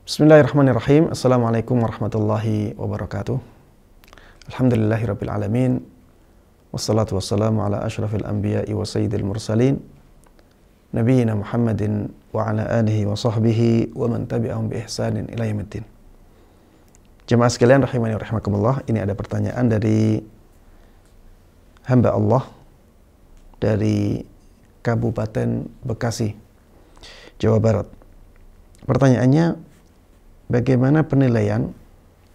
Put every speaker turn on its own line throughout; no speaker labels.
Bismillahirrahmanirrahim. Assalamualaikum warahmatullahi wabarakatuh. Alhamdulillahirabbil alamin. Wassalatu wassalamu ala asyrafil anbiya'i wa sayyidil mursalin nabiyina Muhammadin wa ala alihi wa sahbihi wa man tabi'ahum bi ihsanin ila yaumiddin. Jemaah sekalian rahimani wa rahimakumullah, ini ada pertanyaan dari hamba Allah dari Kabupaten Bekasi, Jawa Barat. Pertanyaannya, bagaimana penilaian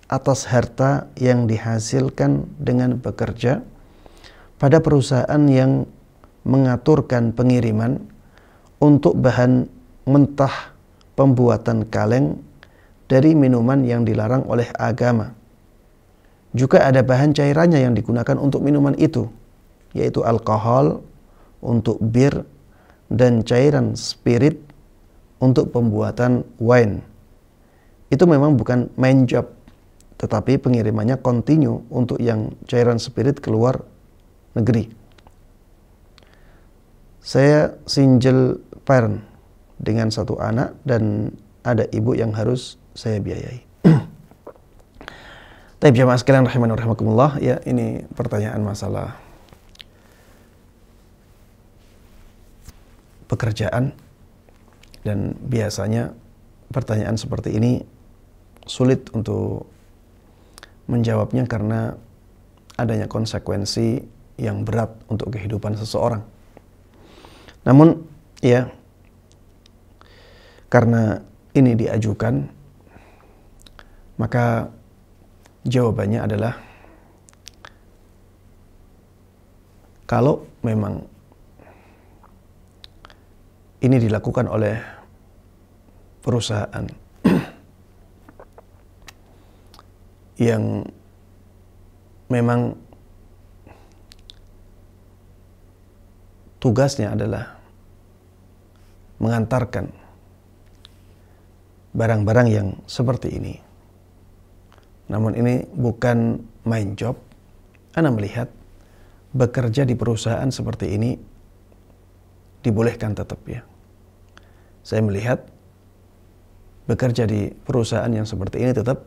atas harta yang dihasilkan dengan bekerja pada perusahaan yang mengaturkan pengiriman untuk bahan mentah pembuatan kaleng dari minuman yang dilarang oleh agama. Juga ada bahan cairannya yang digunakan untuk minuman itu, yaitu alkohol untuk bir dan cairan spirit untuk pembuatan wine. Itu memang bukan main job, tetapi pengirimannya kontinu untuk yang cairan spirit keluar negeri. Saya single parent dengan satu anak dan ada ibu yang harus saya biayai. Tapi jemaah sekalian rahimani wa rahimakumullah, ya ini pertanyaan masalah pekerjaan, dan biasanya pertanyaan seperti ini sulit untuk menjawabnya karena adanya konsekuensi yang berat untuk kehidupan seseorang. Namun ya, karena ini diajukan, maka jawabannya adalah kalau memang ini dilakukan oleh perusahaan yang memang tugasnya adalah mengantarkan barang-barang yang seperti ini, namun ini bukan main job, Anda melihat bekerja di perusahaan seperti ini dibolehkan tetap, ya. Saya melihat bekerja di perusahaan yang seperti ini tetap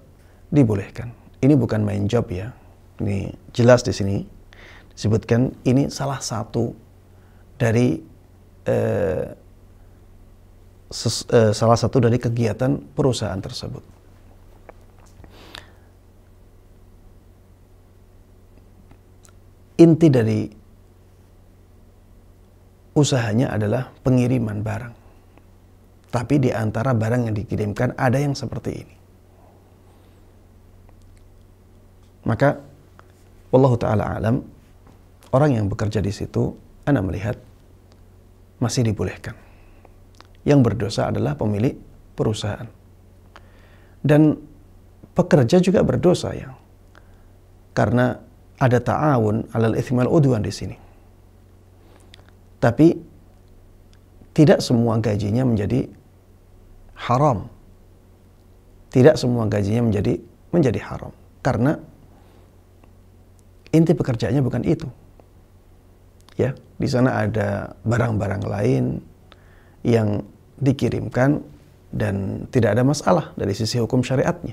dibolehkan. Ini bukan main job, ya. Ini jelas di sini disebutkan ini salah satu dari salah satu dari kegiatan perusahaan tersebut. Inti dari usahanya adalah pengiriman barang. Tapi di antara barang yang dikirimkan ada yang seperti ini. Maka wallahu ta'ala alam, orang yang bekerja di situ, Anda melihat masih dibolehkan. Yang berdosa adalah pemilik perusahaan. Dan pekerja juga berdosa, ya. Karena ada ta'awun 'alal itsmi wal 'udwan di sini. Tapi tidak semua gajinya menjadi haram. Tidak semua gajinya menjadi haram. Karena inti pekerjaannya bukan itu. Ya, di sana ada barang-barang lain yang dikirimkan dan tidak ada masalah dari sisi hukum syariatnya.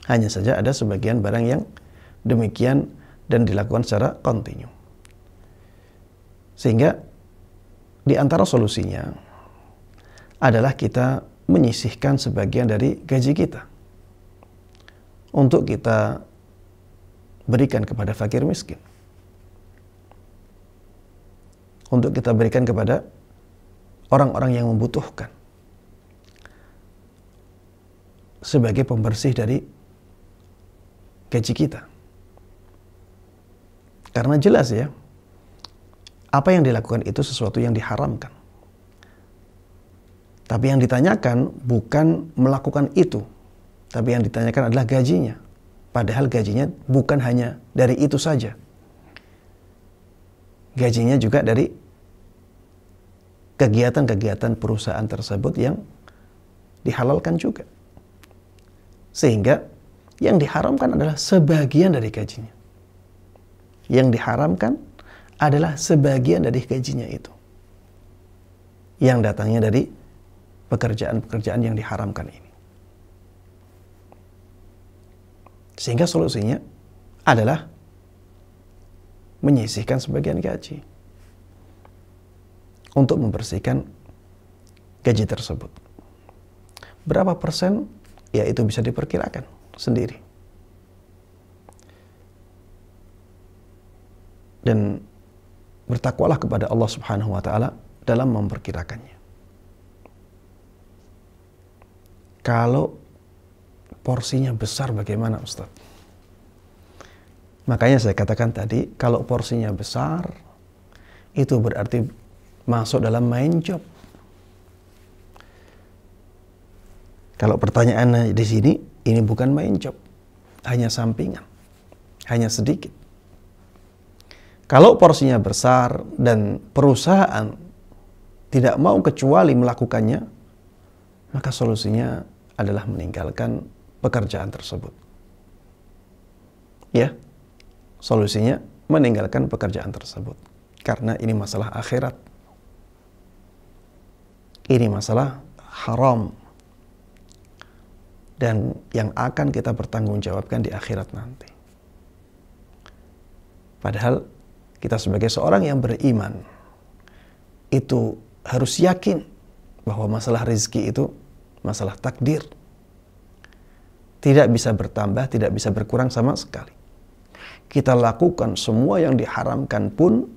Hanya saja ada sebagian barang yang demikian dan dilakukan secara kontinu. Sehingga di antara solusinya adalah kita menyisihkan sebagian dari gaji kita untuk kita berikan kepada fakir miskin, untuk kita berikan kepada orang-orang yang membutuhkan sebagai pembersih dari gaji kita. Karena jelas, ya, apa yang dilakukan itu sesuatu yang diharamkan. Tapi yang ditanyakan bukan melakukan itu, tapi yang ditanyakan adalah gajinya. Padahal gajinya bukan hanya dari itu saja. Gajinya juga dari kegiatan-kegiatan perusahaan tersebut yang dihalalkan juga. Sehingga yang diharamkan adalah sebagian dari gajinya. Yang diharamkan adalah sebagian dari gajinya itu, yang datangnya dari pekerjaan-pekerjaan yang diharamkan ini. Sehingga solusinya adalah menyisihkan sebagian gaji untuk membersihkan gaji tersebut. Berapa persen? Ya itu bisa diperkirakan sendiri. Dan bertakwalah kepada Allah Subhanahu wa taala dalam memperkirakannya. Kalau porsinya besar bagaimana, Ustaz? Makanya saya katakan tadi, kalau porsinya besar itu berarti masuk dalam main job. Kalau pertanyaannya di sini, ini bukan main job, hanya sampingan, hanya sedikit. Kalau porsinya besar dan perusahaan tidak mau kecuali melakukannya, maka solusinya adalah meninggalkan pekerjaan tersebut. Ya, solusinya meninggalkan pekerjaan tersebut. Karena ini masalah akhirat. Ini masalah haram. Dan yang akan kita pertanggungjawabkan di akhirat nanti. Padahal kita sebagai seorang yang beriman itu harus yakin bahwa masalah rezeki itu masalah takdir. Tidak bisa bertambah, tidak bisa berkurang sama sekali. Kita lakukan semua yang diharamkan pun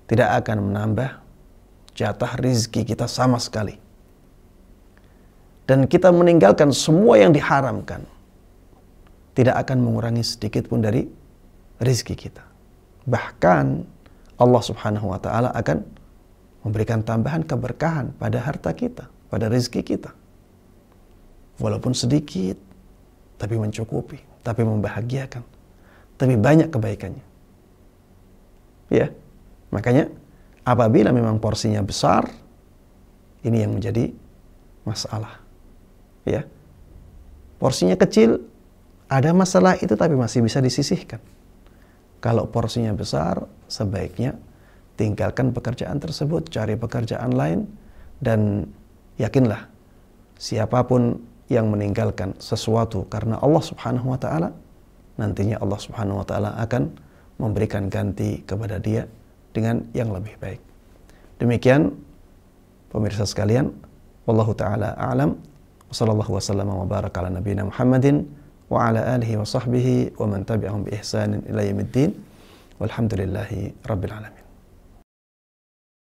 tidak akan menambah jatah rezeki kita sama sekali. Dan kita meninggalkan semua yang diharamkan tidak akan mengurangi sedikit pun dari rezeki kita. Bahkan Allah Subhanahu wa taala akan memberikan tambahan keberkahan pada harta kita, pada rezeki kita. Walaupun sedikit, tapi mencukupi, tapi membahagiakan, tapi banyak kebaikannya. Ya, makanya apabila memang porsinya besar, ini yang menjadi masalah. Ya, porsinya kecil, ada masalah itu tapi masih bisa disisihkan. Kalau porsinya besar, sebaiknya tinggalkan pekerjaan tersebut, cari pekerjaan lain, dan yakinlah siapapun yang meninggalkan sesuatu karena Allah Subhanahu wa taala, nantinya Allah Subhanahu wa taala akan memberikan ganti kepada dia dengan yang lebih baik. Demikian pemirsa sekalian, wallahu taala a'lam. Wassallallahu wasallam wa baraka ala nabiyina Muhammadin wa ala alihi wa sahbihi wa man tabi'ahum bi ihsanin ila yaumiddin. Walhamdulillahi rabbil alamin.